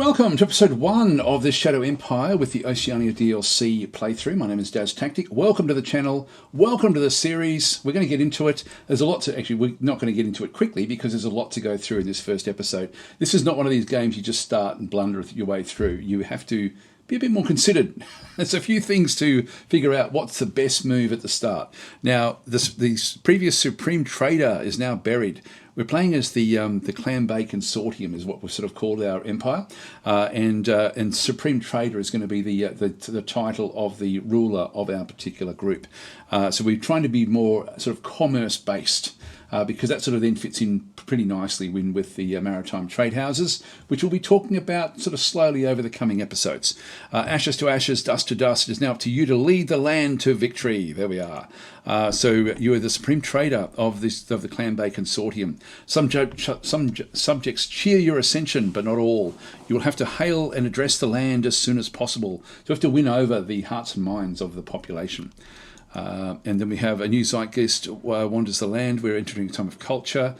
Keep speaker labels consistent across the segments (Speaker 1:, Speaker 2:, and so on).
Speaker 1: Welcome to episode 1 of the Shadow Empire with the Oceania DLC playthrough. My name is Daz Tactic. Welcome to the channel. Welcome to the series. We're going to get into it. There's a lot to... Actually, we're not going to get into it quickly because there's a lot to go through in this first episode. This is not one of these games you just start and blunder your way through. You have to be a bit more considered. There's a few things to figure out what's the best move at the start. Now, the previous Supreme Trader is now buried. We're playing as the Clan Bay Consortium is what we've sort of called our empire, and Supreme Trader is going to be the title of the ruler of our particular group. So we're trying to be more sort of commerce based. Because that sort of then fits in pretty nicely with the maritime trade houses, which we'll be talking about sort of slowly over the coming episodes. Ashes to ashes, dust to dust. It is now up to you to lead the land to victory. There we are. So you are the supreme trader of the Clan Bay Consortium. Some subjects cheer your ascension, but not all. You will have to hail and address the land as soon as possible. You have to win over the hearts and minds of the population. And then we have a new zeitgeist wanders the land. We're entering a time of culture.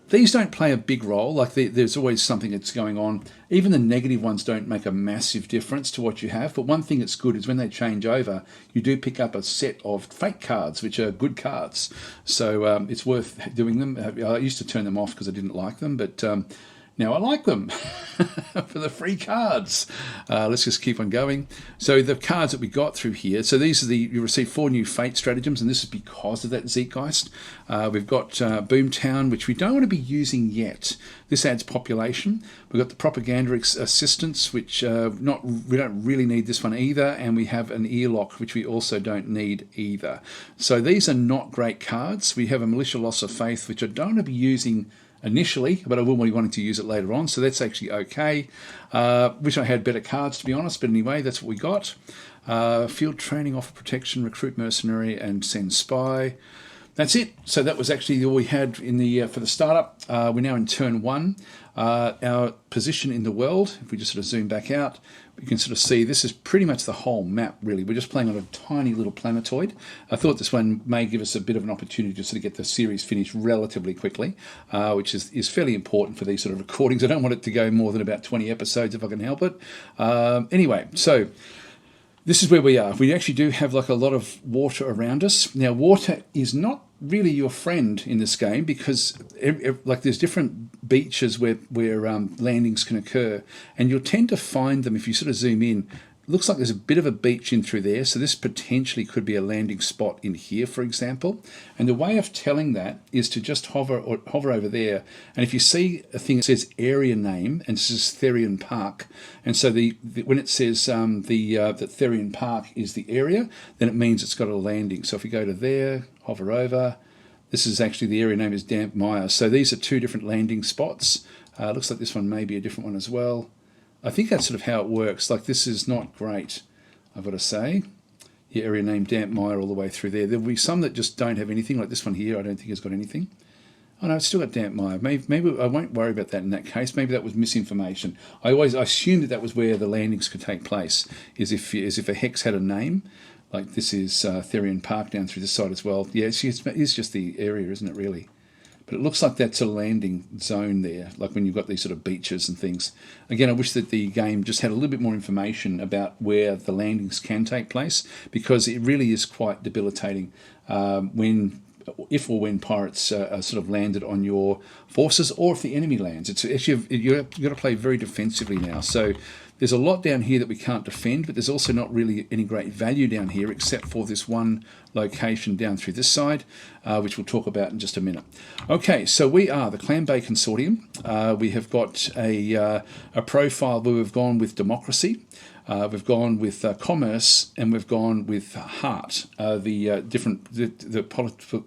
Speaker 1: These don't play a big role. Like there's always something that's going on. Even the negative ones don't make a massive difference to what you have. But one thing that's good is when they change over, you do pick up a set of fake cards, which are good cards. So it's worth doing them. I used to turn them off because I didn't like them, but now I like them for the free cards. Let's just keep on going. So the cards that we got through here. So these are you receive 4 new fate stratagems, and this is because of that Zeitgeist. We've got Boomtown, which we don't want to be using yet. This adds population. We've got the propaganda assistance, which we don't really need this one either. And we have an earlock, which we also don't need either. So these are not great cards. We have a militia loss of faith, which I don't want to be using initially, but I will be wanting to use it later on, so that's actually okay. Wish I had better cards, to be honest, but anyway, that's what we got. Field training, offer protection, recruit mercenary, and send spy. That's it. So that was actually all we had in the for the startup. We're now in turn 1. Our position in the world, if we just sort of zoom back out, we can sort of see this is pretty much the whole map, really. We're just playing on a tiny little planetoid. I thought this one may give us a bit of an opportunity to sort of get the series finished relatively quickly, which is fairly important for these sort of recordings. I don't want it to go more than about 20 episodes if I can help it. Anyway, so this is where we are. We actually do have like a lot of water around us. Now, water is not really your friend in this game because like there's different beaches where landings can occur, and you'll tend to find them if you sort of zoom in. It looks like there's a bit of a beach in through there, so this potentially could be a landing spot in here, for example. And the way of telling that is to just hover over there, and if you see a thing that says area name, and this is Therian Park, and so when it says that Therian Park is the area, then it means it's got a landing. So if we go to there, hover over, this is actually the area name is Damp Mire. So these are 2 different landing spots. Looks like this one may be a different one as well. I think that's sort of how it works. Like this is not great, I've got to say. Yeah, area name Damp Mire all the way through there. There'll be some that just don't have anything, like this one here. I don't think has got anything. Oh no, it's still got Damp Mire. Maybe I won't worry about that in that case. Maybe that was misinformation. I assumed that was where the landings could take place, is if a hex had a name. Like this is Therian Park down through this side as well. Yeah, it's just the area, isn't it, really? But it looks like that's a landing zone there, like when you've got these sort of beaches and things. Again, I wish that the game just had a little bit more information about where the landings can take place, because it really is quite debilitating if or when pirates are sort of landed on your forces, or if the enemy lands. It's actually you've got to play very defensively now. So there's a lot down here that we can't defend, but there's also not really any great value down here except for this one location down through this side, which we'll talk about in just a minute. Okay, so we are the Clan Bay Consortium. We have got a profile where we've gone with democracy. We've gone with commerce, and we've gone with heart, the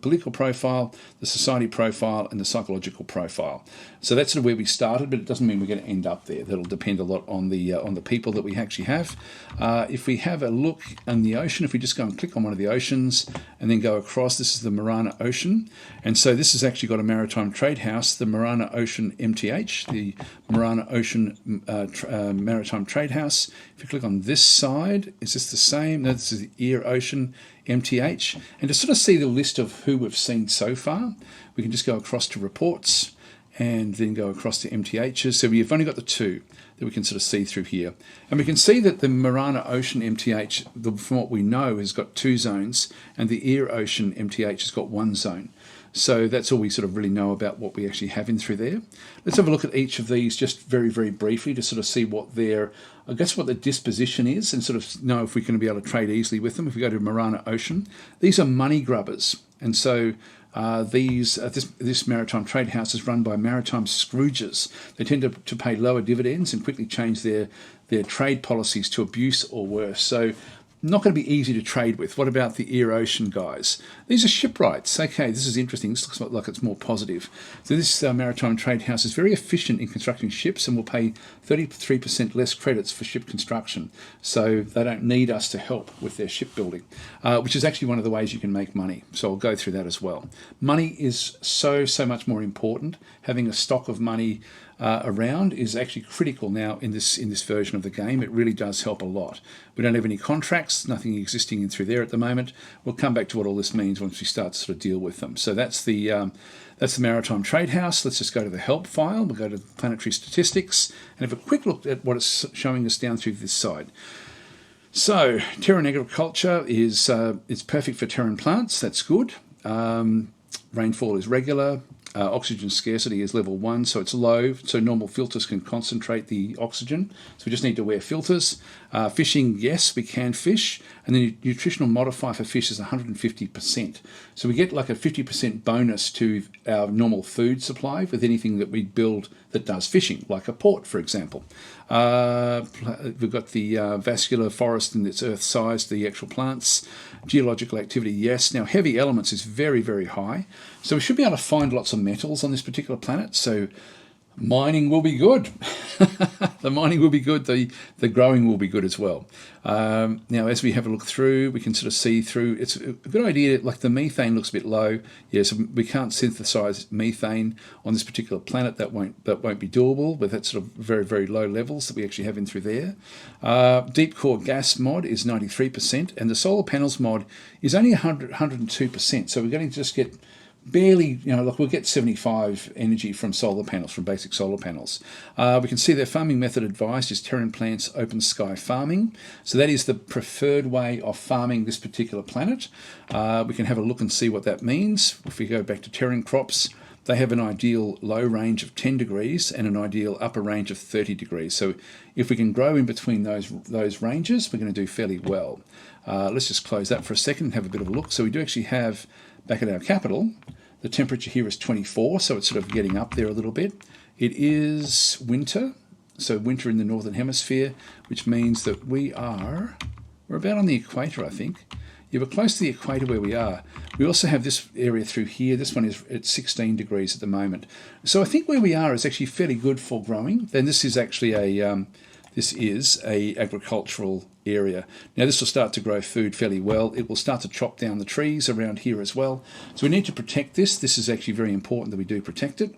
Speaker 1: political profile, the society profile, and the psychological profile. So that's sort of where we started, but it doesn't mean we're going to end up there. That'll depend a lot on the people that we actually have. If we have a look in the ocean, if we just go and click on one of the oceans and then go across, this is the Marana Ocean, and so this has actually got a maritime trade house, the Marana Ocean MTH, the Marana Ocean Maritime Trade House. If you click on this side, is this the same? No, this is the Ear Ocean MTH. And to sort of see the list of who we've seen so far, we can just go across to reports, and then go across to MTHs. So we've only got the two that we can sort of see through here. And we can see that the Marana Ocean MTH, from what we know, has got 2 zones, and the Ear Ocean MTH has got 1 zone. So that's all we sort of really know about what we actually have in through there. Let's have a look at each of these just very, very briefly to sort of see what their, I guess, what the disposition is, and sort of know if we're going to be able to trade easily with them. If we go to Marana Ocean, these are money grubbers. And so this maritime trade house is run by maritime Scrooges. They tend to pay lower dividends and quickly change their trade policies to abuse or worse. So not going to be easy to trade with. What about the Ear Ocean guys? These are shipwrights. Okay, this is interesting. This looks like it's more positive. So this maritime trade house is very efficient in constructing ships and will pay 33% less credits for ship construction. So they don't need us to help with their shipbuilding, which is actually one of the ways you can make money. So I'll go through that as well. Money is so much more important. Having a stock of money around is actually critical now in this version of the game. It really does help a lot. We don't have any contracts, nothing existing in through there at the moment. We'll come back to what all this means once we start to sort of deal with them. So that's the Maritime Trade House. Let's just go to the help file. We'll go to planetary statistics and have a quick look at what it's showing us down through this side. So Terran agriculture is it's perfect for Terran plants. That's good. Rainfall is regular. Oxygen scarcity is level 1, so it's low, so normal filters can concentrate the oxygen. So we just need to wear filters. Fishing, yes, we can fish. And the nutritional modifier for fish is 150%. So we get like a 50% bonus to our normal food supply with anything that we build that does fishing, like a port, for example. We've got the vascular forest and its earth size, the actual plants. Geological activity, yes. Now, heavy elements is very, very high. So we should be able to find lots of metals on this particular planet. So mining will be good. The mining will be good. The growing will be good as well. Now, as we have a look through, we can sort of see through. It's a good idea. Like the methane looks a bit low. Yeah, so we can't synthesize methane on this particular planet. That won't be doable with that sort of very, very low levels that we actually have in through there. Deep core gas mod is 93%, and the solar panels mod is only 102%. So we're going to just get barely, like we'll get 75 energy from solar panels, from basic solar panels. We can see their farming method advised is Terran plants open sky farming. So that is the preferred way of farming this particular planet. We can have a look and see what that means. If we go back to Terran crops, they have an ideal low range of 10 degrees and an ideal upper range of 30 degrees. So if we can grow in between those ranges, we're going to do fairly well. Let's just close that for a second and have a bit of a look. So we do actually have, back at our capital, the temperature here is 24, so it's sort of getting up there a little bit. It is winter, so winter in the northern hemisphere, which means that we're about on the equator, I think. Yeah, we're close to the equator where we are. We also have this area through here. This one is at 16 degrees at the moment. So I think where we are is actually fairly good for growing. Then this is actually a agricultural area. Now this will start to grow food fairly well. It will start to chop down the trees around here as well. So we need to protect this. This is actually very important that we do protect it.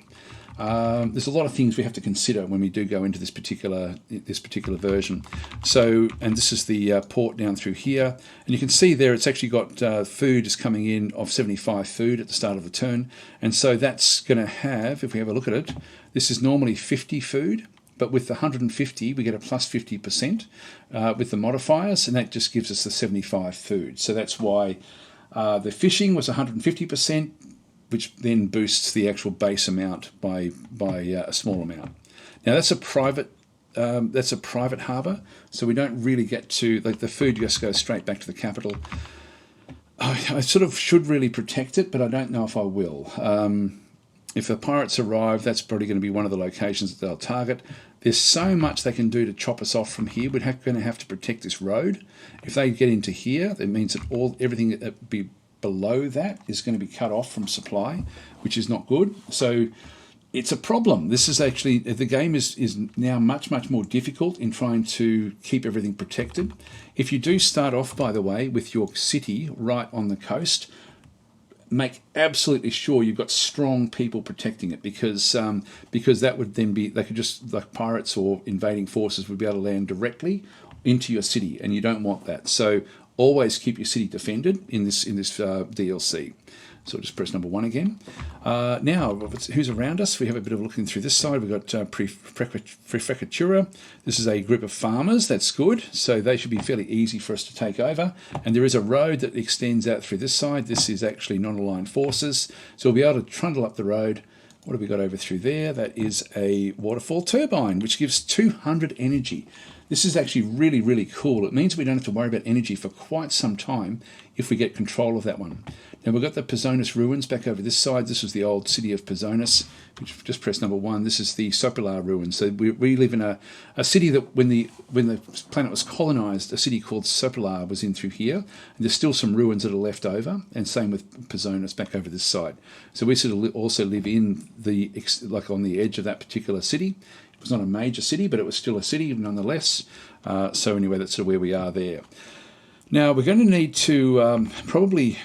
Speaker 1: There's a lot of things we have to consider when we do go into this particular version. So, and this is the port down through here, and you can see there it's actually got food is coming in of 75 food at the start of the turn, and so that's going to have, if we have a look at it, this is normally 50 food. But with the 150, we get a plus 50% with the modifiers, and that just gives us the 75 food. So that's why the fishing was 150%, which then boosts the actual base amount by a small amount. Now that's a private harbour, so we don't really get to, like, the food just goes straight back to the capital. I sort of should really protect it, but I don't know if I will. If the pirates arrive, that's probably going to be one of the locations that they'll target. There's so much they can do to chop us off from here. We're going to have to protect this road. If they get into here, that means that everything that be below that is going to be cut off from supply, which is not good. So it's a problem. This is actually, the game is now much more difficult in trying to keep everything protected. If you do start off, by the way, with your city right on the coast, make absolutely sure you've got strong people protecting it, because that would then be, they could just, like pirates or invading forces would be able to land directly into your city, and you don't want that. So always keep your city defended in this DLC. So we'll just press number 1 again. Now, who's around us? We have a bit of looking through this side. We've got Prefectura. This is a group of farmers. That's good. So they should be fairly easy for us to take over. And there is a road that extends out through this side. This is actually non-aligned forces. So we'll be able to trundle up the road. What have we got over through there? That is a waterfall turbine, which gives 200 energy. This is actually really, really cool. It means we don't have to worry about energy for quite some time if we get control of that one. Now we've got the Pezonas ruins back over this side. This was the old city of Pezonas, which just press number 1. This is the Sopilar ruins. So we live in a city that when the planet was colonized, a city called Sopilar was in through here. And there's still some ruins that are left over, and same with Pezonas back over this side. So we sort of also live in like on the edge of that particular city. It was not a major city, but it was still a city nonetheless. So anyway, that's sort of where we are there. Now we're going to need to probably,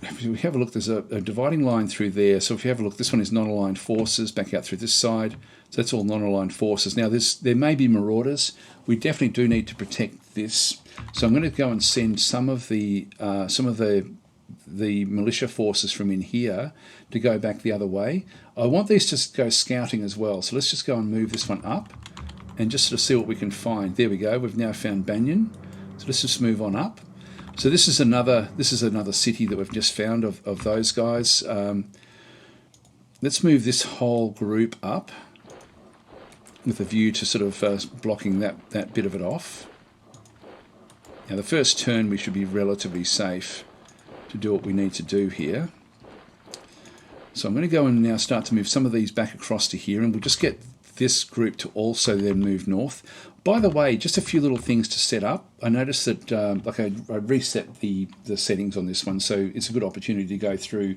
Speaker 1: if we have a look, there's a dividing line through there. So if you have a look, this one is non-aligned forces back out through this side. So that's all non-aligned forces. Now there may be marauders. We definitely do need to protect this. So I'm going to go and send some of the militia forces from in here to go back the other way. I want these to go scouting as well. So let's just go and move this one up and just sort of see what we can find. There we go. We've now found Banyan. So let's just move on up. So this is another city that we've just found of those guys. Let's move this whole group up with a view to sort of blocking that bit of it off. Now the first turn we should be relatively safe to do what we need to do here. So I'm going to go and now start to move some of these back across to here, and we'll just get this group to also then move north. By the way, just a few little things to set up. I noticed that I reset the settings on this one, so it's a good opportunity to go through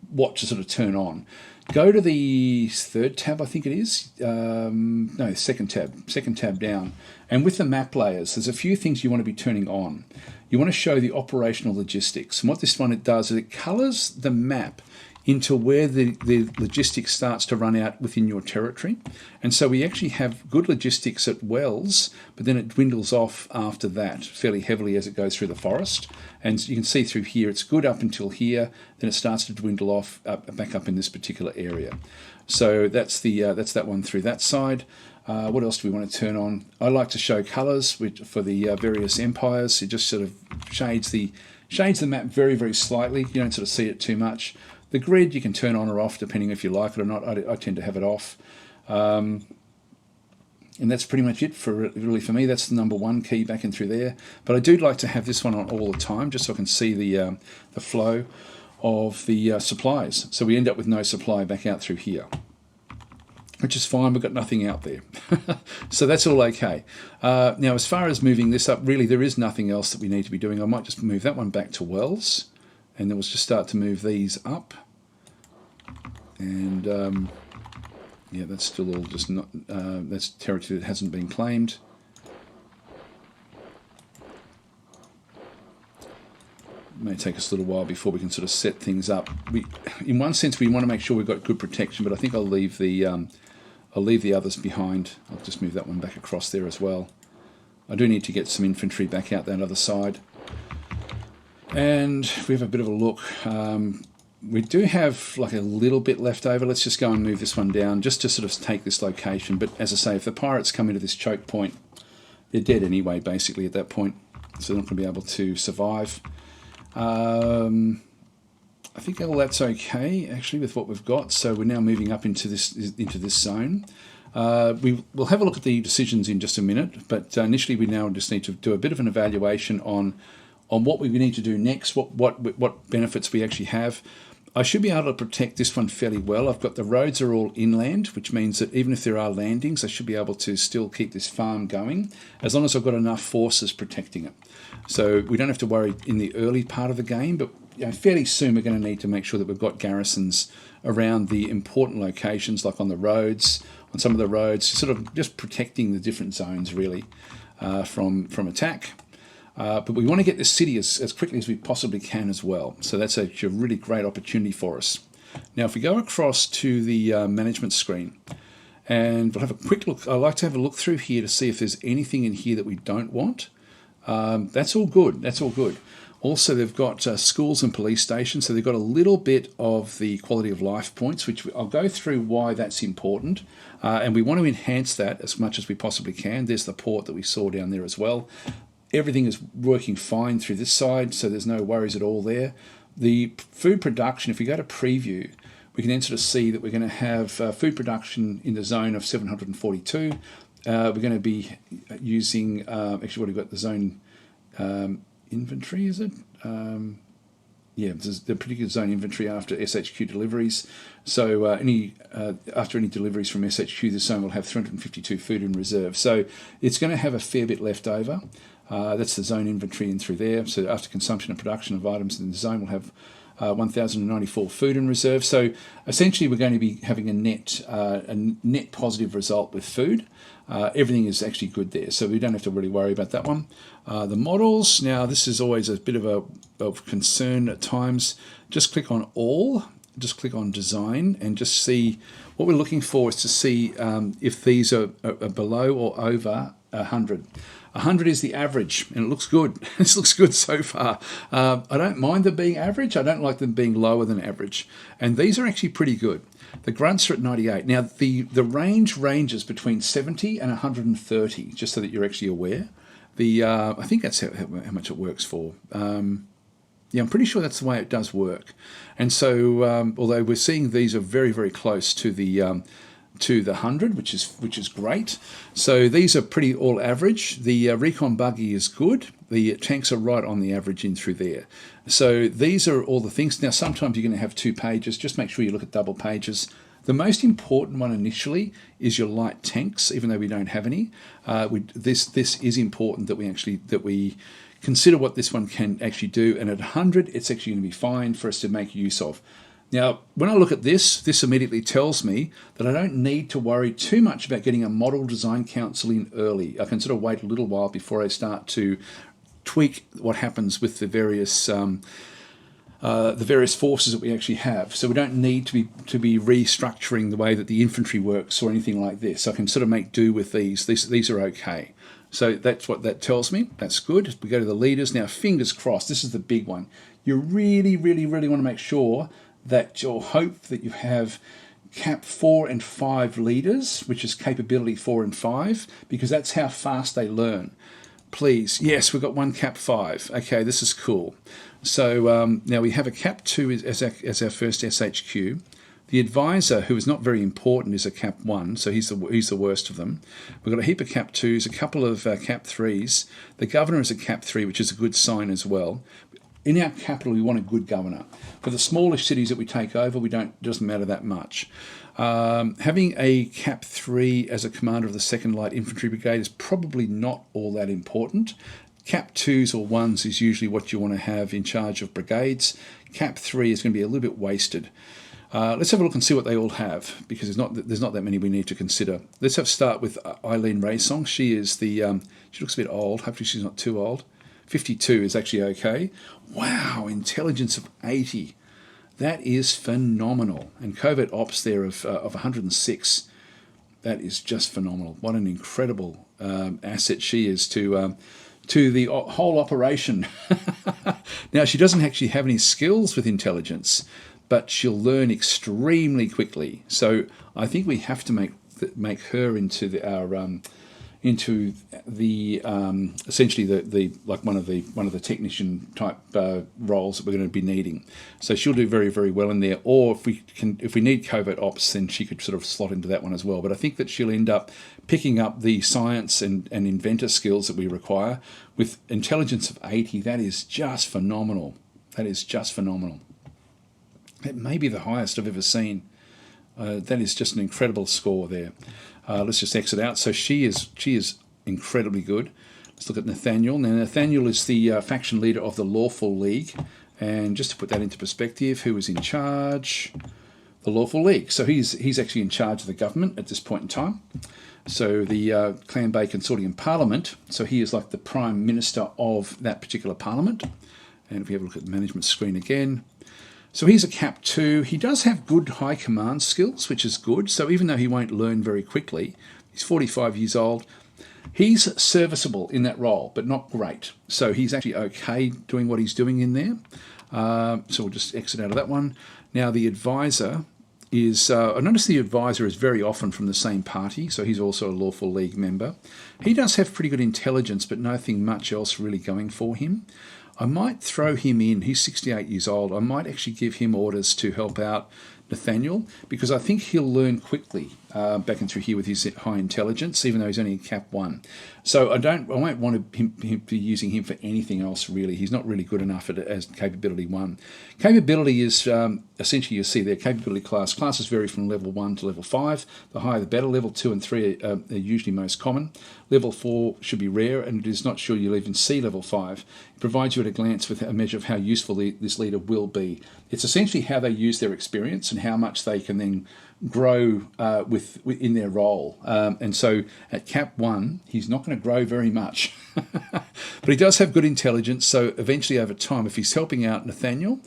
Speaker 1: what to sort of turn on. Go to the 3rd tab, I think it is. No, second tab down. And with the map layers, there's a few things you want to be turning on. You want to show the operational logistics. And what this one it does is it colors the map into where the logistics starts to run out within your territory. And so we actually have good logistics at Wells, but then it dwindles off after that fairly heavily as it goes through the forest. And you can see through here, it's good up until here, then it starts to dwindle off back up in this particular area. So that's that one through that side. What else do we want to turn on? I like to show colours for the various empires. It just sort of shades the map very, very slightly. You don't sort of see it too much. The grid you can turn on or off depending if you like it or not. I tend to have it off. And that's pretty much it for me. That's the number 1 key back in through there. But I do like to have this one on all the time just so I can see the flow of the supplies. So we end up with no supply back out through here, which is fine. We've got nothing out there. So that's all okay. Now, as far as moving this up, really there is nothing else that we need to be doing. I might just move that one back to Wells, and then we'll just start to move these up. And yeah, that's still all just not, that's territory that hasn't been claimed. It may take us a little while before we can sort of set things up. In one sense, we want to make sure we've got good protection, but I think I'll leave the others behind. I'll just move that one back across there as well. I do need to get some infantry back out that other side. And we have a bit of a look. We do have like a little bit left over. Let's just go and move this one down just to sort of take this location. But as I say, if the pirates come into this choke point, they're dead anyway, basically, at that point. So they're not going to be able to survive. I think all that's okay, actually, with what we've got. So we're now moving up into this zone. We'll have a look at the decisions in just a minute. But initially, we now just need to do a bit of an evaluation on what we need to do next, what benefits we actually have. I should be able to protect this one fairly well. I've got the roads are all inland, which means that even if there are landings, I should be able to still keep this farm going as long as I've got enough forces protecting it. So we don't have to worry in the early part of the game, but fairly soon we're going to need to make sure that we've got garrisons around the important locations, like on the roads, on some of the roads, sort of just protecting the different zones really from attack. But we want to get this city as quickly as we possibly can as well. So that's a really great opportunity for us. Now, if we go across to the management screen, and we'll have a quick look. I like to have a look through here to see if there's anything in here that we don't want. That's all good. That's all good. Also, they've got schools and police stations, so they've got a little bit of the quality of life points, which I'll go through why that's important. And we want to enhance that as much as we possibly can. There's the port that we saw down there as well. Everything is working fine through this side, so there's no worries at all there. The food production, if we go to preview, we can then sort of see that we're going to have food production in the zone of 742. We're going to be using, actually what we've got, the zone inventory, is it? There's the particular zone inventory after SHQ deliveries. So after any deliveries from SHQ, this zone will have 352 food in reserve. So it's going to have a fair bit left over. That's the zone inventory in through there. So after consumption and production of items in the zone, we'll have 1,094 food in reserve. So essentially, we're going to be having a net positive result with food. Everything is actually good there, so we don't have to really worry about that one. The models, now this is always a bit of concern at times. Just click on all, just click on design, and just see what we're looking for is to see if these are below or over 100. 100 is the average, and it looks good. This looks good so far. I don't mind them being average. I don't like them being lower than average. And these are actually pretty good. The grunts are at 98. Now, the range ranges between 70 and 130, just so that you're actually aware. I think that's how much it works for. I'm pretty sure that's the way it does work. And so, although we're seeing these are very, very close to the 100, which is great. So these are pretty all average. The recon buggy is good. The tanks are right on the average in through there. So these are all the things. Now sometimes you're going to have 2 pages. Just make sure you look at double pages. The most important one initially is your light tanks, even though we don't have any. This is important that we consider what this one can actually do. And at 100, it's actually going to be fine for us to make use of. Now, when I look at this immediately tells me that I don't need to worry too much about getting a model design council in early. I can sort of wait a little while before I start to tweak what happens with the various forces that we actually have. So we don't need to be restructuring the way that the infantry works or anything like this. I can sort of make do with these. These are okay. So that's what that tells me. That's good. We go to the leaders. Now, fingers crossed, this is the big one. You really, really, really want to make sure that you'll hope that you have cap 4 and 5 leaders, which is capability 4 and 5, because that's how fast they learn. Please, yes, we've got 1 cap 5. Okay, this is cool. So now we have a cap 2 as our first SHQ. The advisor, who is not very important, is a cap 1, so he's the worst of them. We've got a heap of cap 2s, a couple of cap 3s. The governor is a cap 3, which is a good sign as well. In our capital, we want a good governor. For the smallish cities that we take over, it doesn't matter that much. Having a cap 3 as a commander of the 2nd Light Infantry Brigade is probably not all that important. Cap 2s or 1s is usually what you want to have in charge of brigades. Cap 3 is going to be a little bit wasted. Let's have a look and see what they all have, because there's not that many we need to consider. Let's start with Eileen Raysong. She looks a bit old. Hopefully she's not too old. 52 is actually okay. Wow, intelligence of 80. That is phenomenal. And covert ops there of 106. That is just phenomenal. What an incredible asset she is to the whole operation. Now, she doesn't actually have any skills with intelligence, but she'll learn extremely quickly. So I think we have to make her into essentially the like one of the technician type roles that we're going to be needing. So she'll do very, very well in there. Or if we need covert ops, then she could sort of slot into that one as well. But I think that she'll end up picking up the science and inventor skills that we require with intelligence of 80. That is just phenomenal. That is just phenomenal. It may be the highest I've ever seen. That is just an incredible score there. Let's just exit out. So she is incredibly good. Let's look at Nathaniel. Now, Nathaniel is the faction leader of the Lawful League. And just to put that into perspective, who is in charge? The Lawful League. So he's actually in charge of the government at this point in time. So the Clan Bay Consortium Parliament. So he is like the Prime Minister of that particular Parliament. And if we have a look at the management screen again. So he's a cap 2. He does have good high command skills, which is good. So even though he won't learn very quickly, he's 45 years old. He's serviceable in that role, but not great. So he's actually okay doing what he's doing in there. So we'll just exit out of that one. Now the advisor is, I notice the advisor is very often from the same party, so he's also a lawful league member. He does have pretty good intelligence, but nothing much else really going for him. I might throw him in. He's 68 years old. I might actually give him orders to help out Nathaniel, because I think he'll learn quickly back and through here with his high intelligence, even though he's only in cap 1. So I won't want him be using him for anything else really. He's not really good enough as capability 1. Capability is essentially, you see there, capability class. Classes vary from level 1 to level 5. The higher the better. Level 2 and 3 are usually most common. Level 4 should be rare, and it is not sure you'll even see level 5. It provides you at a glance with a measure of how useful this leader will be. It's essentially how they use their experience and how much they can then grow within their role. And so at cap 1, he's not going to grow very much. But he does have good intelligence, so eventually over time, if he's helping out Nathaniel,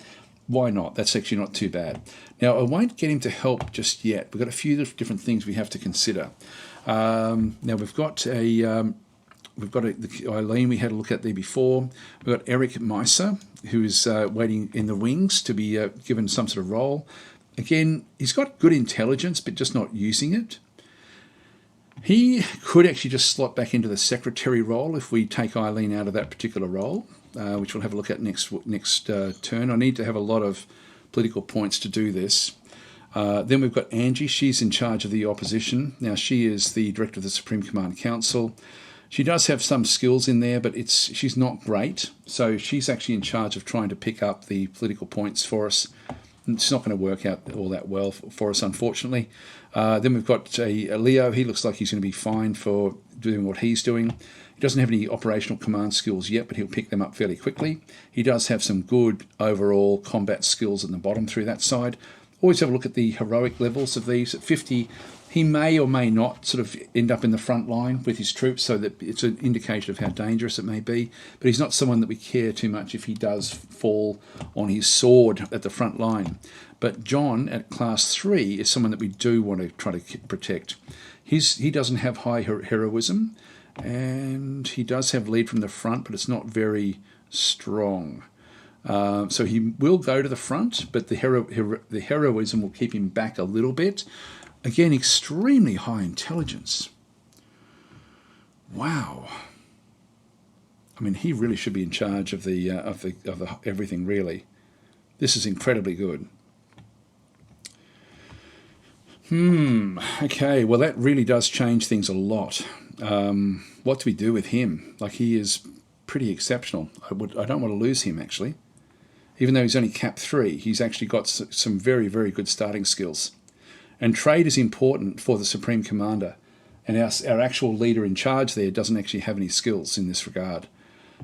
Speaker 1: why not? That's actually not too bad. Now, I won't get him to help just yet. We've got a few different things we have to consider. Now, we've got Eileen we had a look at there before. We've got Eric Meiser, who is waiting in the wings to be given some sort of role. Again, he's got good intelligence, but just not using it. He could actually just slot back into the secretary role if we take Eileen out of that particular role, which we'll have a look at next turn. I need to have a lot of political points to do this. Then we've got Angie. She's in charge of the opposition. Now, she is the director of the Supreme Command Council. She does have some skills in there, but she's not great. So she's actually in charge of trying to pick up the political points for us. It's not going to work out all that well for us, unfortunately. Then we've got Leo. He looks like he's going to be fine for doing what he's doing. He doesn't have any operational command skills yet, but he'll pick them up fairly quickly. He does have some good overall combat skills at the bottom through that side. Always have a look at the heroic levels of these. At 50, he may or may not sort of end up in the front line with his troops, so that it's an indication of how dangerous it may be. But he's not someone that we care too much if he does fall on his sword at the front line. But John at class 3 is someone that we do want to try to protect. He doesn't have high heroism, and he does have lead from the front, but it's not very strong. So he will go to the front, but the heroism will keep him back a little bit. Again, extremely high intelligence. Wow. I mean, he really should be in charge of the everything. Really, this is incredibly good. Okay. Well, that really does change things a lot. What do we do with him? Like, he is pretty exceptional. I don't want to lose him actually. Even though he's only cap 3, he's actually got some very, very good starting skills. And trade is important for the Supreme Commander. And our actual leader in charge there doesn't actually have any skills in this regard.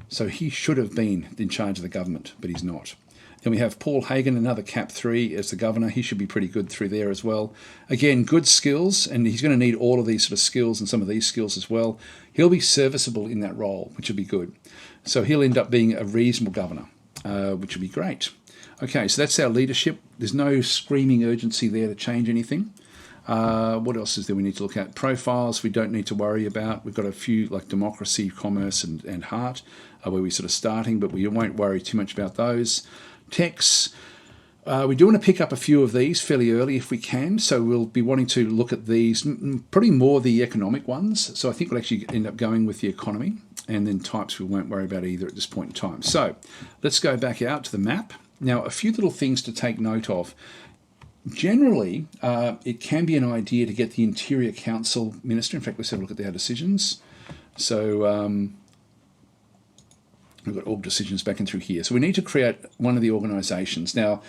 Speaker 1: So he should have been in charge of the government, but he's not. Then we have Paul Hagan, another cap 3 as the governor. He should be pretty good through there as well. Again, good skills, and he's going to need all of these sort of skills and some of these skills as well. He'll be serviceable in that role, which will be good. So he'll end up being a reasonable governor. Which would be great. Okay, so that's our leadership. There's no screaming urgency there to change anything. What else is there we need to look at? Profiles we don't need to worry about. We've got a few like democracy, commerce, and heart, where we're sort of starting, but we won't worry too much about those. Texts, we do want to pick up a few of these fairly early if we can, so we'll be wanting to look at these, probably more the economic ones. So I think we'll actually end up going with the economy. And then types we won't worry about either at this point in time. So let's go back out to the map. Now, a few little things to take note of. Generally, it can be an idea to get the Interior Council Minister. In fact, let's have a look at their decisions. So we've got all decisions back and through here. So we need to create one of the organisations. Now,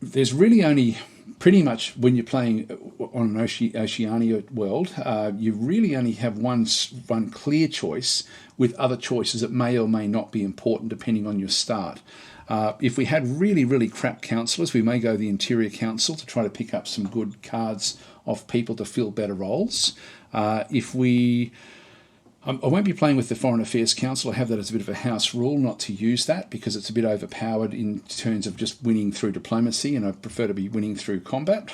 Speaker 1: there's really only pretty much when you're playing on an Oceania world, you really only have one clear choice with other choices that may or may not be important depending on your start. If we had really, really crap councillors, we may go the Interior Council to try to pick up some good cards of people to fill better roles. I won't be playing with the Foreign Affairs Council. I have that as a bit of a house rule not to use that because it's a bit overpowered in terms of just winning through diplomacy, and I prefer to be winning through combat.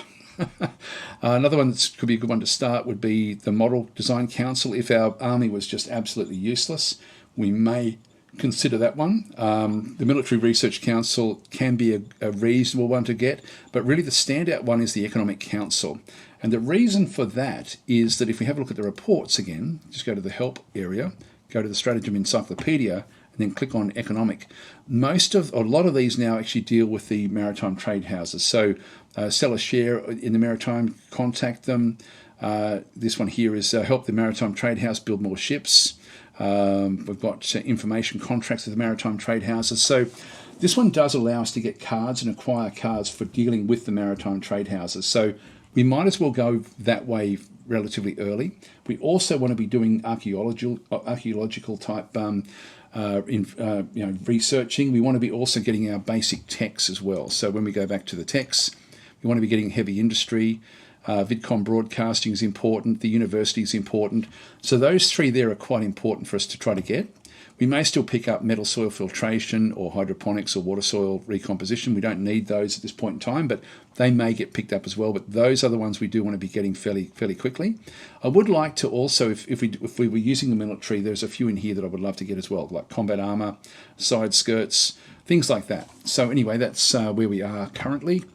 Speaker 1: Another one that could be a good one to start would be the Model Design Council. If our army was just absolutely useless, we may consider that one. The Military Research Council can be a reasonable one to get, but really the standout one is the Economic Council. And the reason for that is that if we have a look at the reports again, just go to the help area, go to the Stratagem Encyclopedia, and then click on economic. A lot of these now actually deal with the maritime trade houses. So sell a share in the maritime, contact them. This one here is help the maritime trade house build more ships. We've got information contracts with the maritime trade houses. So this one does allow us to get cards and acquire cards for dealing with the maritime trade houses. So we might as well go that way relatively early. We also want to be doing archaeological type researching. We want to be also getting our basic techs as well. So when we go back to the techs, we want to be getting heavy industry. VidCom broadcasting is important. The university is important. So those three there are quite important for us to try to get. We may still pick up metal soil filtration or hydroponics or water soil recomposition. We don't need those at this point in time, but they may get picked up as well. But those are the ones we do want to be getting fairly quickly. I would like to also, if we were using the military, there's a few in here that I would love to get as well, like combat armor, side skirts, things like that. So anyway, that's where we are currently.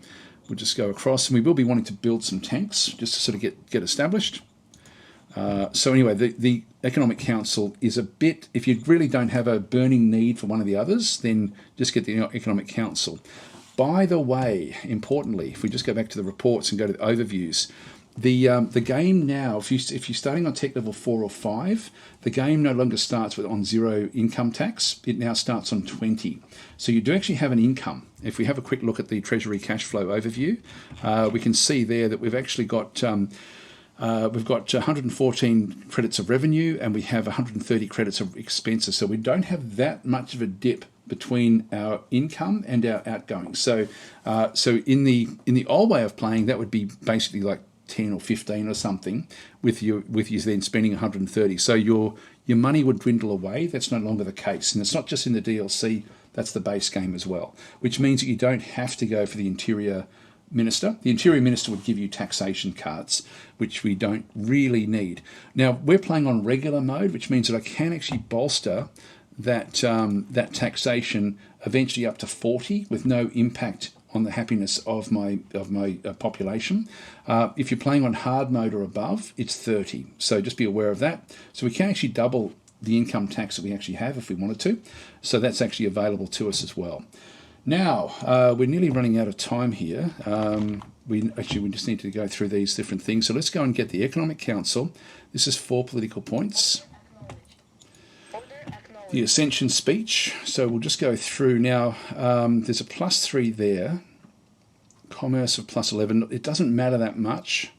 Speaker 1: We'll just go across, and we will be wanting to build some tanks just to sort of get established. So anyway, the Economic Council is a bit, if you really don't have a burning need for one of the others, then just get the Economic Council. By the way, importantly, if we just go back to the reports and go to the overviews, the game now, if you're starting on tech level 4 or 5, the game no longer starts on 0 income tax. It now starts on 20. So you do actually have an income. If we have a quick look at the Treasury cash flow overview, we can see there that we've actually got 114 credits of revenue, and we have 130 credits of expenses. So we don't have that much of a dip between our income and our outgoing. So in the old way of playing, that would be basically like 10 or 15 or something, with you then spending 130. So your money would dwindle away. That's no longer the case, and it's not just in the DLC. That's the base game as well, which means that you don't have to go for the Interior Minister. The Interior Minister would give you taxation cards, which we don't really need. Now, we're playing on regular mode, which means that I can actually bolster that taxation eventually up to 40 with no impact on the happiness of my population. If you're playing on hard mode or above, it's 30. So just be aware of that. So we can actually double the income tax that we actually have if we wanted to. So that's actually available to us as well. Now, we're nearly running out of time here. We just need to go through these different things. So let's go and get the Economic Council. This is 4 political points. The Ascension speech. So we'll just go through now. There's a +3 there. Commerce of +11. It doesn't matter that much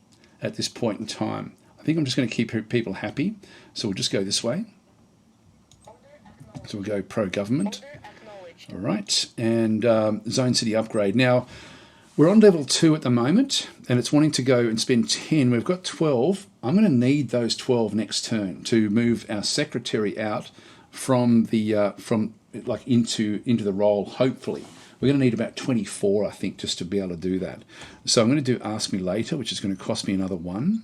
Speaker 1: at this point in time. I think I'm just going to keep people happy. So we'll just go this way. So we'll go pro-government. All right, and Zone City upgrade. Now, we're on level 2 at the moment, and it's wanting to go and spend 10. We've got 12. I'm going to need those 12 next turn to move our secretary out from the into the role. Hopefully, we're going to need about 24, I think, just to be able to do that. So I'm going to do Ask Me Later, which is going to cost me another 1,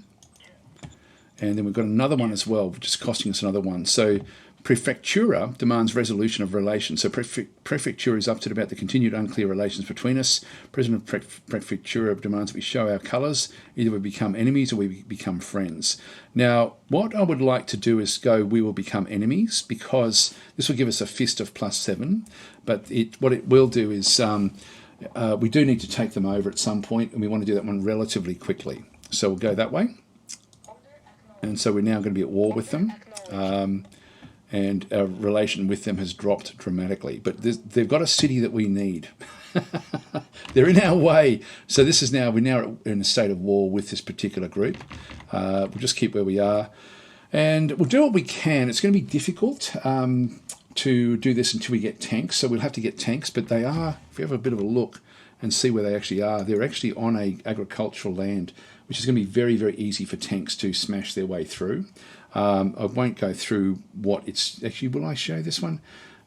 Speaker 1: and then we've got another one as well, which is costing us another 1. So Prefectura demands resolution of relations. So Prefectura is up to about the continued unclear relations between us. President of Prefectura demands that we show our colours. Either we become enemies or we become friends. Now, what I would like to do is go, we will become enemies, because this will give us a fist of +7. But what it will do is we do need to take them over at some point, and we want to do that one relatively quickly. So we'll go that way. And so we're now going to be at war with them. And our relation with them has dropped dramatically. But they've got a city that we need. They're in our way. So we're now in a state of war with this particular group. We'll just keep where we are. And we'll do what we can. It's going to be difficult to do this until we get tanks. So we'll have to get tanks. But they are, if we have a bit of a look and see where they actually are, they're actually on a agricultural land, which is going to be very, very easy for tanks to smash their way through. I won't go through what it's actually. Will I show this one?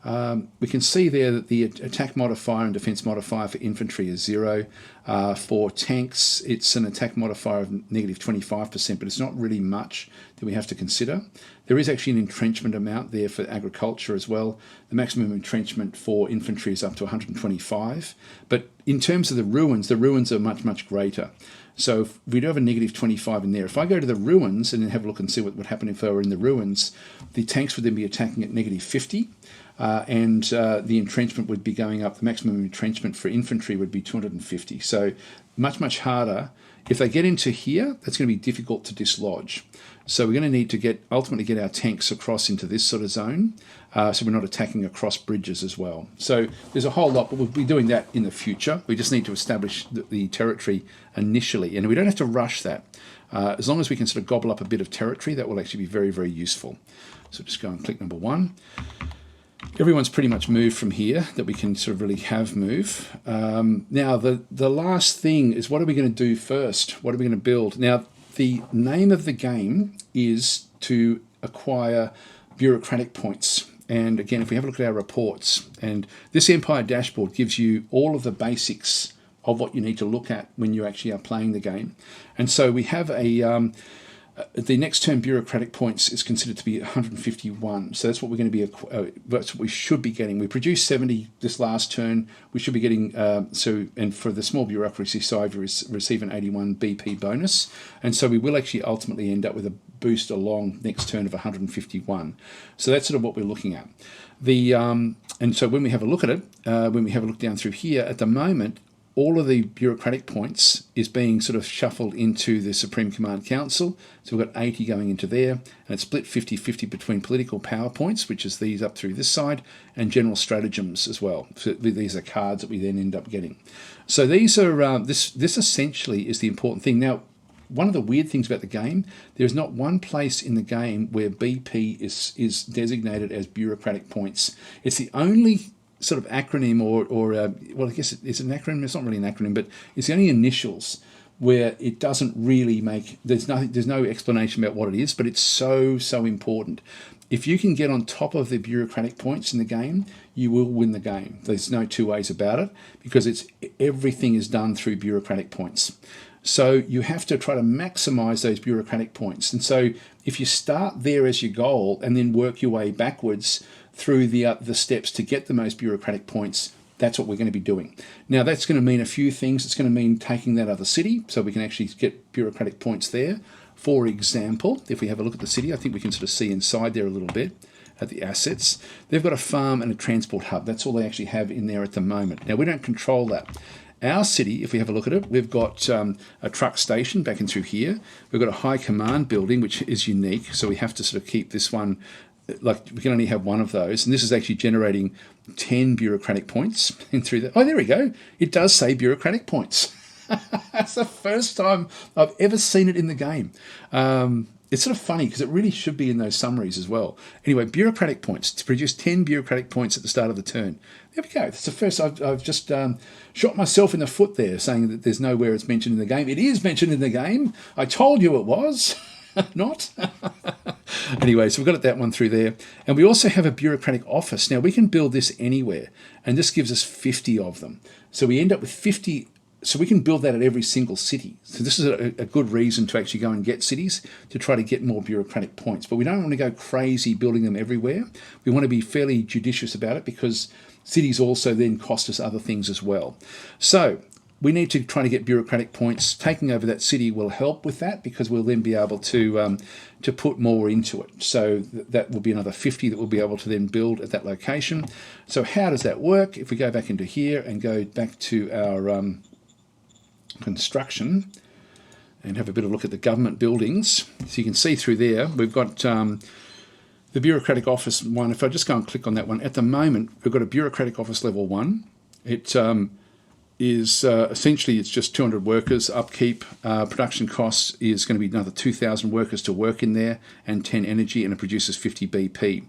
Speaker 1: We can see there that the attack modifier and defense modifier for infantry is 0. For tanks, it's an attack modifier of negative 25%, but it's not really much that we have to consider. There is actually an entrenchment amount there for agriculture as well. The maximum entrenchment for infantry is up to 125. But in terms of the ruins are much, much greater. So if we do have a negative 25 in there. If I go to the ruins and then have a look and see what would happen if I were in the ruins, the tanks would then be attacking at negative 50. And the entrenchment would be going up. The maximum entrenchment for infantry would be 250. So much, much harder. If they get into here, that's going to be difficult to dislodge. So we're going to need to ultimately get our tanks across into this sort of zone, so we're not attacking across bridges as well. So there's a whole lot, but we'll be doing that in the future. We just need to establish the territory initially, and we don't have to rush that. As long as we can sort of gobble up a bit of territory, that will actually be very, very useful. So just go and click number 1. Everyone's pretty much moved from here that we can sort of really have move. Now, the last thing is, what are we going to do first? What are we going to build? Now, the name of the game is to acquire bureaucratic points. And again, if we have a look at our reports, and this Empire dashboard gives you all of the basics of what you need to look at when you actually are playing the game. And so we have the next term bureaucratic points is considered to be 151. So that's what we're going to be. That's what we should be getting. We produced 70 this last turn. We should be getting and for the small bureaucracy side, we receive an 81 BP bonus, and so we will actually ultimately end up with a boost along next turn of 151. So that's sort of what we're looking at. And so when we have a look at it, when we have a look down through here, at the moment, all of the bureaucratic points is being sort of shuffled into the Supreme Command Council. So we've got 80 going into there, and it's split 50-50 between political power points, which is these up through this side, and general stratagems as well. So these are cards that we then end up getting. So these are this essentially is the important thing. Now, one of the weird things about the game, there's not one place in the game where BP is designated as bureaucratic points. It's the only sort of acronym well, I guess it's an acronym. It's not really an acronym, but it's the only initials where it doesn't really make, there's no explanation about what it is, but it's so important. If you can get on top of the bureaucratic points in the game, you will win the game. There's no two ways about it, because everything is done through bureaucratic points. So you have to try to maximize those bureaucratic points. And so if you start there as your goal and then work your way backwards through the steps to get the most bureaucratic points, that's what we're going to be doing. Now, that's going to mean a few things. It's going to mean taking that other city, so we can actually get bureaucratic points there. For example, if we have a look at the city, I think we can sort of see inside there a little bit at the assets. They've got a farm and a transport hub. That's all they actually have in there at the moment. Now, we don't control that. Our city, if we have a look at it, we've got a truck station back in through here. We've got a high command building, which is unique. So we have to sort of keep this one, like we can only have one of those. And this is actually generating 10 bureaucratic points in through there. Oh, there we go. It does say bureaucratic points. That's the first time I've ever seen it in the game. It's sort of funny because it really should be in those summaries as well. Anyway, bureaucratic points, to produce 10 bureaucratic points at the start of the turn. There we go. That's the first. I've just shot myself in the foot there, saying that there's nowhere it's mentioned in the game. It is mentioned in the game. I told you it was. Not. Anyway, so we've got that one through there. And we also have a bureaucratic office. Now, we can build this anywhere, and this gives us 50 of them. So we end up with 50. So we can build that at every single city. So this is a good reason to actually go and get cities, to try to get more bureaucratic points. But we don't want to go crazy building them everywhere. We want to be fairly judicious about it, because cities also then cost us other things as well. So we need to try to get bureaucratic points. Taking over that city will help with that, because we'll then be able to put more into it. So that will be another 50 that we'll be able to then build at that location. So how does that work? If we go back into here and go back to our construction and have a bit of a look at the government buildings, so you can see through there we've got the bureaucratic office one. If I just go and click on that one, at the moment we've got a bureaucratic office level 1. It is essentially, it's just 200 workers. Upkeep, production costs is going to be another 2,000 workers to work in there, and 10 energy, and it produces 50 BP.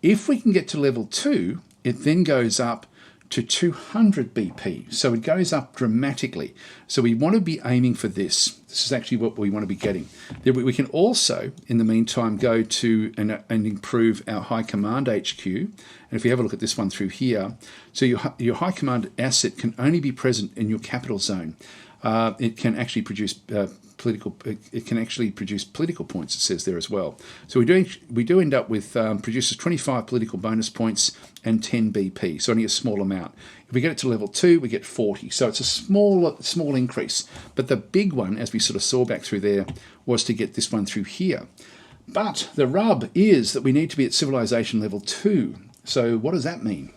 Speaker 1: If we can get to level 2, it then goes up to 200 BP. So it goes up dramatically. So we want to be aiming for this. This is actually what we want to be getting. We can also, in the meantime, go to and improve our High Command HQ. And if we have a look at this one through here, so your High Command asset can only be present in your capital zone. It can actually produce political points, it says there as well. So we do end up with produces 25 political bonus points and 10 BP, so only a small amount. If we get it to level 2, we get 40. So it's a small increase. But the big one, as we sort of saw back through there, was to get this one through here. But the rub is that we need to be at civilization level 2. So what does that mean?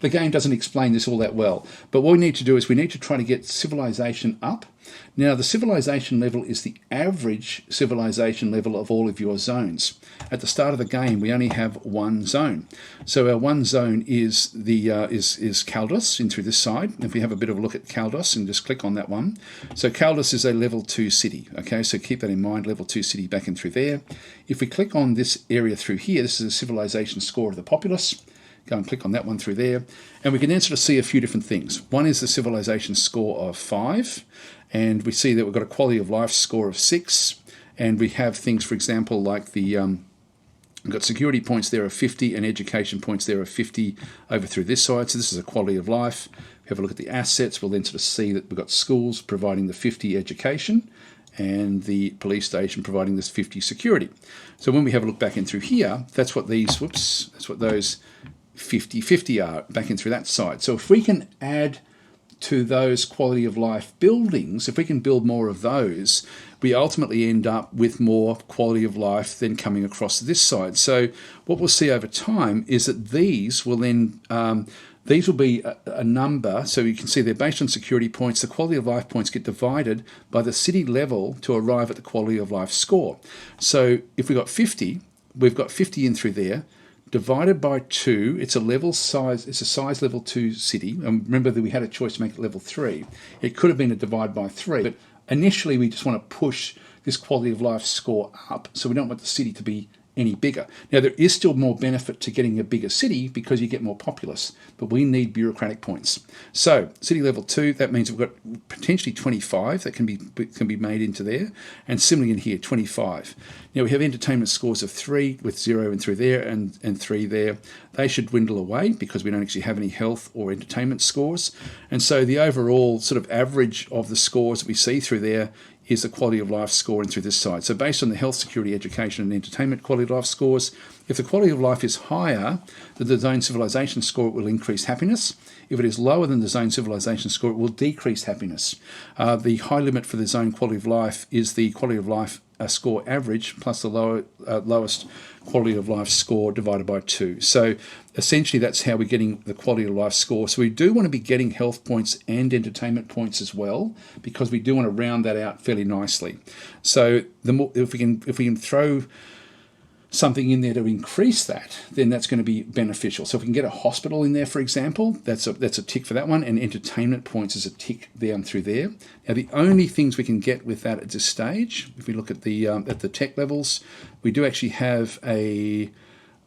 Speaker 1: The game doesn't explain this all that well. But what we need to do is we need to try to get civilization up. Now, the civilization level is the average civilization level of all of your zones. At the start of the game, we only have one zone. So our one zone is the is Caldos in through this side. If we have a bit of a look at Caldos and just click on that one. So Caldos is a level 2 city. Okay, so keep that in mind, level 2 city back in through there. If we click on this area through here, this is a civilization score of the populace. Go and click on that one through there. And we can then sort of see a few different things. One is the civilization score of 5. And we see that we've got a quality of life score of 6. And we have things, for example, like the we've got security points there of 50 and education points there of 50 over through this side. So this is a quality of life. If we have a look at the assets, we'll then sort of see that we've got schools providing the 50 education and the police station providing this 50 security. So when we have a look back in through here, that's what these, that's what those 50 are back in through that side. So if we can add to those quality of life buildings, if we can build more of those, we ultimately end up with more quality of life than coming across this side. So what we'll see over time is that these will then these will be a number, so you can see they're based on security points. The quality of life points get divided by the city level to arrive at the quality of life score. So if we've got 50, we've got 50 in through there, divided by 2, it's a level size, it's a size level 2 city. And remember that we had a choice to make it level 3. It could have been a divide by 3, but initially we just want to push this quality of life score up, so we don't want the city to be any bigger. Now, there is still more benefit to getting a bigger city because you get more populace, but we need bureaucratic points. So city level 2, that means we've got potentially 25 that can be made into there, and similarly in here, 25. Now, we have entertainment scores of 3 with 0 in through there and 3 there. They should dwindle away because we don't actually have any health or entertainment scores. And so the overall sort of average of the scores that we see through there is the quality of life score in through this side. So based on the health, security, education, and entertainment quality of life scores, if the quality of life is higher than the zone civilization score, it will increase happiness. If it is lower than the zone civilization score, it will decrease happiness. The high limit for the zone quality of life is the quality of life score average plus the lowest quality of life score divided by 2. So essentially that's how we're getting the quality of life score. So we do want to be getting health points and entertainment points as well, because we do want to round that out fairly nicely. So the more, if we can throw something in there to increase that, then that's going to be beneficial. So if we can get a hospital in there, for example, that's a tick for that one, and entertainment points is a tick down through there. Now, the only things we can get with that at this stage, if we look at the tech levels, we do actually have a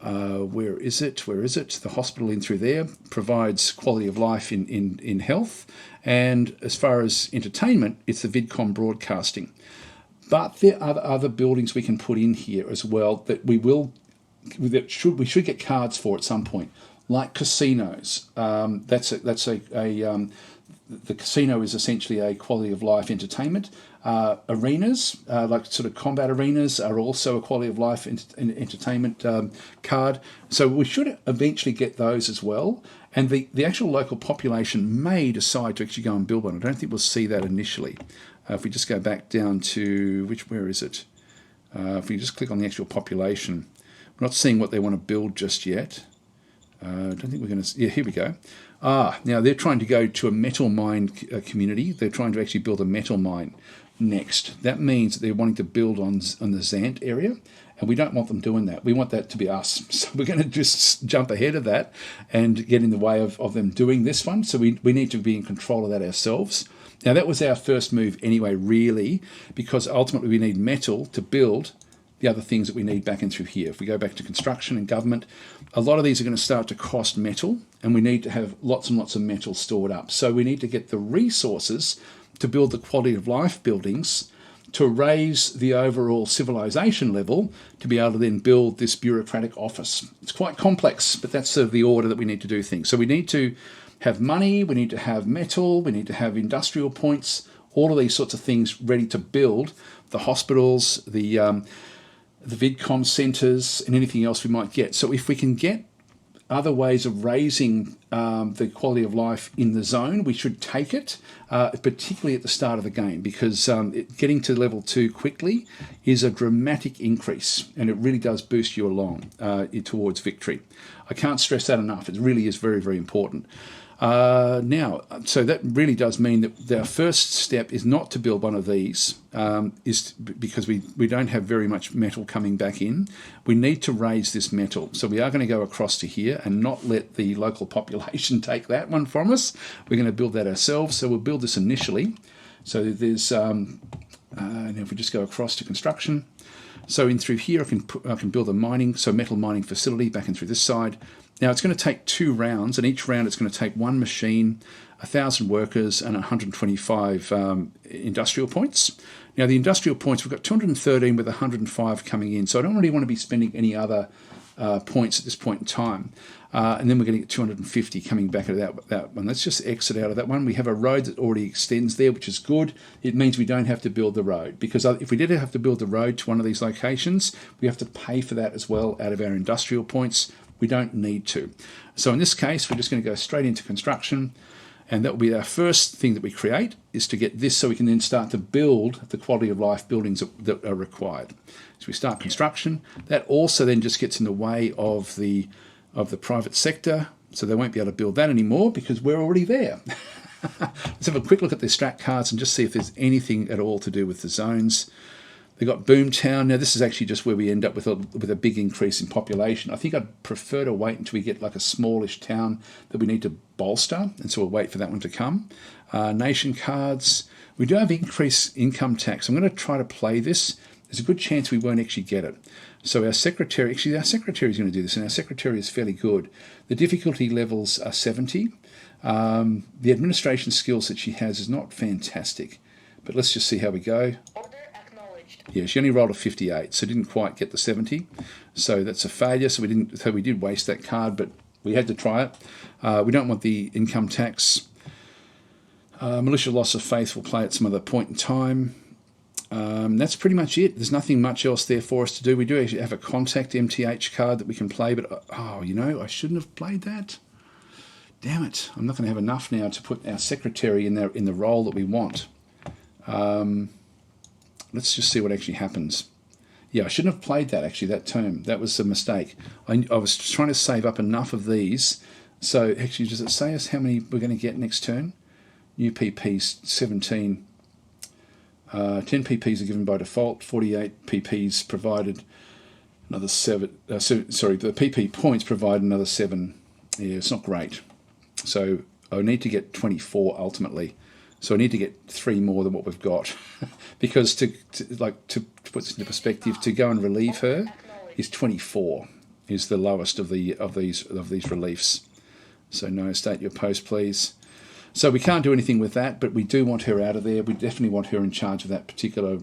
Speaker 1: where is it? The hospital in through there provides quality of life in health, and as far as entertainment, it's the VidCom broadcasting. But there are other buildings we can put in here as well that we should get cards for at some point, like casinos. The casino is essentially a quality of life entertainment. Arenas, like sort of combat arenas, are also a quality of life entertainment card. So we should eventually get those as well. And the actual local population may decide to actually go and build one. I don't think we'll see that initially. If we just go back down to, where is it? If we just click on the actual population, we're not seeing what they want to build just yet. I don't think we're going to, yeah, here we go. Now they're trying to go to a metal mine community. They're trying to actually build a metal mine next. That means that they're wanting to build on the Zant area, and we don't want them doing that. We want that to be us. So we're going to just jump ahead of that and get in the way of them doing this one. So we need to be in control of that ourselves. Now, that was our first move anyway, really, because ultimately we need metal to build the other things that we need back in through here. If we go back to construction and government, a lot of these are going to start to cost metal, and we need to have lots and lots of metal stored up. So we need to get the resources to build the quality of life buildings to raise the overall civilization level to be able to then build this bureaucratic office. It's quite complex, but that's sort of the order that we need to do things. So we need to have money, we need to have metal, we need to have industrial points, all of these sorts of things ready to build the hospitals, the VidCom centres, and anything else we might get. So if we can get other ways of raising the quality of life in the zone, we should take it, particularly at the start of the game, because getting to level 2 quickly is a dramatic increase, and it really does boost you along towards victory. I can't stress that enough. It really is very, very important. Now, so that really does mean that our first step is not to build one of these, because we don't have very much metal coming back in. We need to raise this metal. So we are going to go across to here and not let the local population take that one from us. We're going to build that ourselves. So we'll build this initially. So there's, now if we just go across to construction. So in through here, I can build a metal mining facility back in through this side. Now it's going to take 2 rounds, and each round it's going to take 1 machine, 1,000 workers, and 125 industrial points. Now the industrial points, we've got 213 with 105 coming in, so I don't really want to be spending any other points at this point in time. And then we're going to get 250 coming back out of that one. Let's just exit out of that one. We have a road that already extends there, which is good. It means we don't have to build the road, because if we did have to build the road to one of these locations, we have to pay for that as well out of our industrial points. We don't need to. So in this case, we're just going to go straight into construction, and that will be our first thing that we create, is to get this so we can then start to build the quality of life buildings that are required. So we start construction. That also then just gets in the way of the private sector, so they won't be able to build that anymore because we're already there. Let's have a quick look at the strat cards and just see if there's anything at all to do with the zones. They've got Boomtown. Now this is actually just where we end up with a big increase in population. I think I'd prefer to wait until we get like a smallish town that we need to bolster, and so we'll wait for that one to come. Nation cards. We do have increased income tax. I'm going to try to play this. There's a good chance we won't actually get it. So our secretary is going to do this, and our secretary is fairly good. The difficulty levels are 70. The administration skills that she has is not fantastic, but let's just see how we go. Yeah, she only rolled a 58, so didn't quite get the 70. So that's a failure. So we did waste that card, but we had to try it. We don't want the income tax. Militia loss of faith will play at some other point in time. That's pretty much it. There's nothing much else there for us to do. We do actually have a contact MTH card that we can play, but I shouldn't have played that. Damn it! I'm not going to have enough now to put our secretary in the role that we want. Let's just see what actually happens. Yeah, I shouldn't have played that, actually, that term. That was a mistake. I was trying to save up enough of these. So, actually, does it say us how many we're going to get next turn? New PPs, 17. 10 PPs are given by default. 48 PPs provided another 7. The PP points provide another 7. Yeah, it's not great. So, I need to get 24 ultimately. So I need to get 3 more than what we've got, because to put this into perspective, to go and relieve her is 24, is the lowest of these reliefs. So no, state your post, please. So we can't do anything with that, but we do want her out of there. We definitely want her in charge of that particular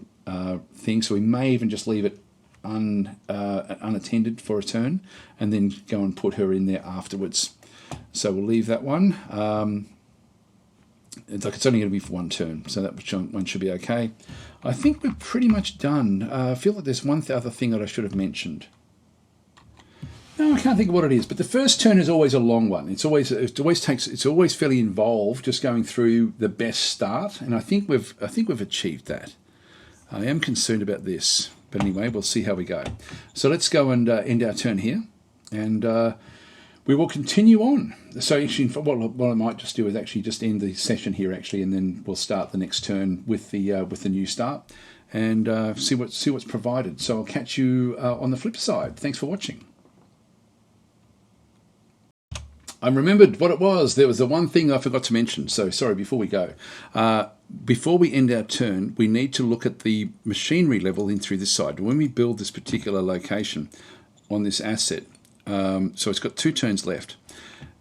Speaker 1: thing. So we may even just leave it unattended for a turn, and then go and put her in there afterwards. So we'll leave that one. It's only going to be for 1 turn, so that one should be okay. I think we're pretty much done. I feel like there's one other thing that I should have mentioned. No, I can't think of what it is. But the first turn is always a long one. It's always fairly involved, just going through the best start, and I think we've achieved that. I am concerned about this, but anyway, we'll see how we go. So let's go and end our turn here, and we will continue on. So actually, what I might just do is actually just end the session here, actually, and then we'll start the next turn with the new start, and see what's provided. So I'll catch you on the flip side. Thanks for watching. I remembered what it was. There was the one thing I forgot to mention. So sorry, before we go. before we end our turn, we need to look at the machinery level in through this side. When we build this particular location on this asset, so it's got 2 turns left.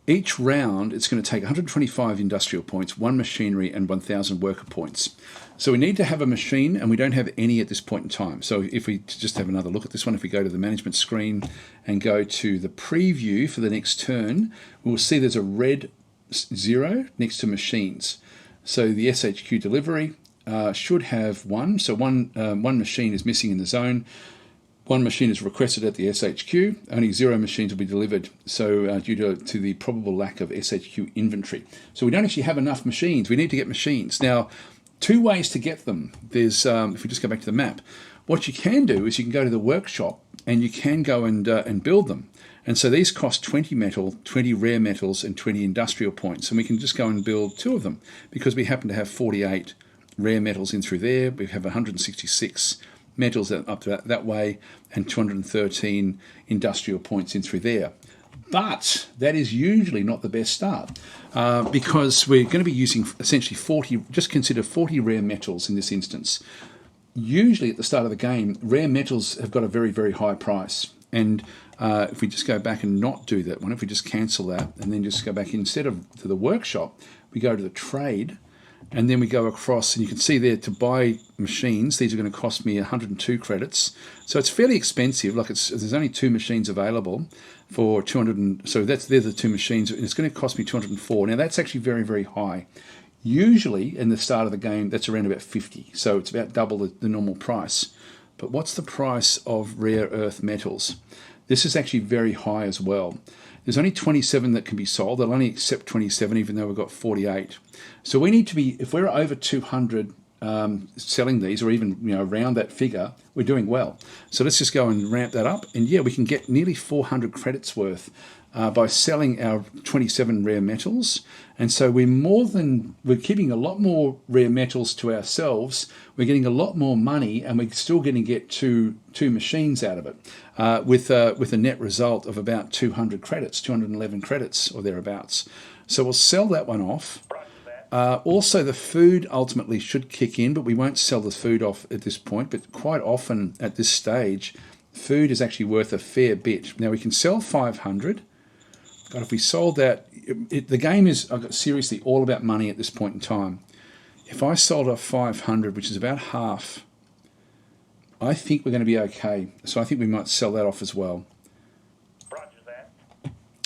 Speaker 1: Each round, it's going to take 125 industrial points, 1 machinery, and 1,000 worker points. So we need to have a machine, and we don't have any at this point in time. So if we just have another look at this one, if we go to the management screen and go to the preview for the next turn, we'll see there's a red 0 next to machines. So the SHQ delivery should have 1. So one machine is missing in the zone. 1 machine is requested at the SHQ. Only 0 machines will be delivered. So due to the probable lack of SHQ inventory. So we don't actually have enough machines. We need to get machines. Now, 2 ways to get them. There's, if we just go back to the map, what you can do is you can go to the workshop and you can go and build them. And so these cost 20 metal, 20 rare metals, and 20 industrial points. And we can just go and build 2 of them because we happen to have 48 rare metals in through there. We have 166 metals up to that way, and 213 industrial points in through there. But that is usually not the best start because we're going to be using essentially 40, just consider 40 rare metals in this instance. Usually at the start of the game, rare metals have got a very, very high price. And if we just go back and not do that one, if we just cancel that and then just go back instead of to the workshop, we go to the trade. And then we go across, and you can see there to buy machines, these are going to cost me 102 credits. So it's fairly expensive. Like there's only 2 machines available for 200. So they're the 2 machines, and it's going to cost me 204. Now that's actually very, very high. Usually in the start of the game, that's around about 50. So it's about double the normal price. But what's the price of rare earth metals? This is actually very high as well. There's only 27 that can be sold. They'll only accept 27, even though we've got 48. So we need to be, if we're over 200 selling these, or even around that figure, we're doing well. So let's just go and ramp that up. And yeah, we can get nearly 400 credits worth by selling our 27 rare metals. And so we're keeping a lot more rare metals to ourselves. We're getting a lot more money, and we're still going to get two machines out of it with a net result of about 200 credits, 211 credits or thereabouts. So we'll sell that one off. Also, the food ultimately should kick in, but we won't sell the food off at this point. But quite often at this stage, food is actually worth a fair bit. Now we can sell 500. God, if we sold that, the game is seriously all about money at this point in time. If I sold off 500, which is about half, I think we're going to be okay. So I think we might sell that off as well.
Speaker 2: Roger that.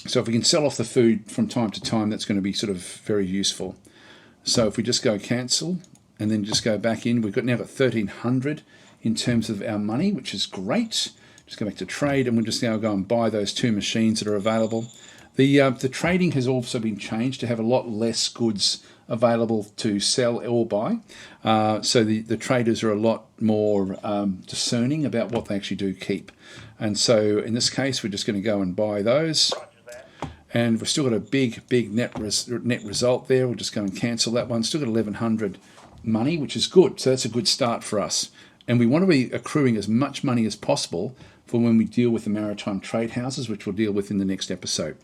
Speaker 1: So if we can sell off the food from time to time, that's going to be sort of very useful. So if we just go cancel and then just go back in, we've now got 1,300 in terms of our money, which is great. Just go back to trade, and we'll just now go and buy those 2 machines that are available. The trading has also been changed to have a lot less goods available to sell or buy. So the traders are a lot more discerning about what they actually do keep. And so in this case, we're just going to go and buy those. And we've still got a big net result there. We'll just go and cancel that one. Still got 1,100 money, which is good. So that's a good start for us. And we want to be accruing as much money as possible for when we deal with the maritime trade houses, which we'll deal with in the next episode.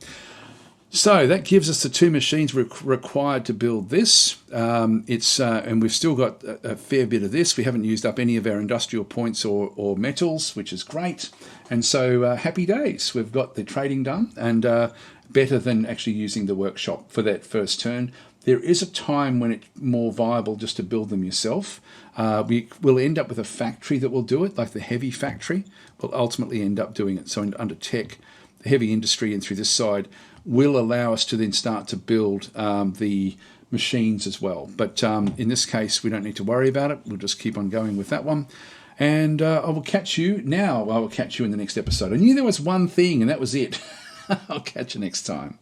Speaker 1: So that gives us the 2 machines required to build this. And we've still got a fair bit of this. We haven't used up any of our industrial points or metals, which is great. And so happy days. We've got the trading done, and better than actually using the workshop for that first turn. There is a time when it's more viable just to build them yourself. We will end up with a factory that will do it, like the heavy factory. We'll ultimately end up doing it. So under tech, the heavy industry and through this side will allow us to then start to build the machines as well. But in this case, we don't need to worry about it. We'll just keep on going with that one. And I will catch you in the next episode. I knew there was one thing, and that was it. I'll catch you next time.